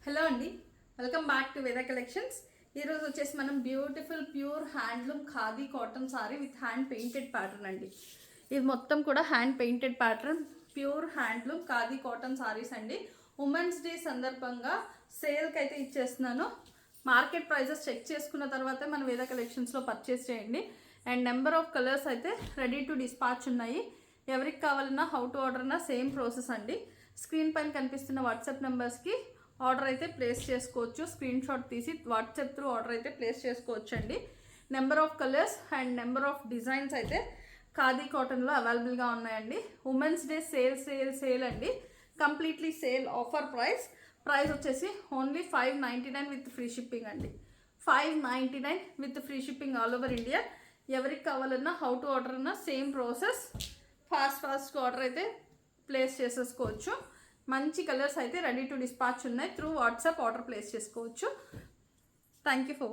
Hello అండి, welcome back to Veda collections. ఈరోజు వచ్చేసి మనం beautiful pure handloom khadi cotton sari with hand painted pattern అండి. ఇది మొత్తం కూడా hand painted pattern pure handloom khadi cotton saris అండి. ఉమెన్స్ డే సందర్భంగా సేల్కి అయితే ఇచ్చేస్తున్నాను. మార్కెట్ ప్రైజెస్ చెక్ చేసుకున్న తర్వాత మన వేద కలెక్షన్స్లో పర్చేస్ చేయండి. అండ్ నెంబర్ ఆఫ్ కలర్స్ అయితే రెడీ టు డిస్పాచ్ ఉన్నాయి. ఎవరికి కావాలన్నా హౌ టు ఆర్డర్ అన్నా సేమ్ ప్రాసెస్ అండి. స్క్రీన్ పైన కనిపిస్తున్న వాట్సాప్ నెంబర్స్కి ఆర్డర్ అయితే ప్లేస్ చేసుకోవచ్చు. స్క్రీన్ షాట్ తీసి వాట్సాప్ త్రూ ఆర్డర్ అయితే ప్లేస్ చేసుకోవచ్చు అండి. Number of colours and number of designs అయితే ఖాదీ కాటన్లో అవైలబుల్గా ఉన్నాయండి. ఉమెన్స్ డే సేల్ అండి. కంప్లీట్లీ సేల్ ఆఫర్ ప్రైస్ వచ్చేసి ఓన్లీ 599 విత్ ఫ్రీ షిప్పింగ్ అండి. 599 with free shipping all over India. ఎవరికి కావాలన్నా హౌ టు ఆర్డర్ అన్నా సేమ్ ప్రాసెస్. ఫాస్ట్గా ఆర్డర్ అయితే ప్లేస్ చేసేసుకోవచ్చు. మంచి కలర్స్ అయితే రెడీ టు డిస్పాచ్ ఉన్నాయి. త్రూ వాట్సాప్ ఆర్డర్ ప్లేస్ చేసుకోవచ్చు. Thank you for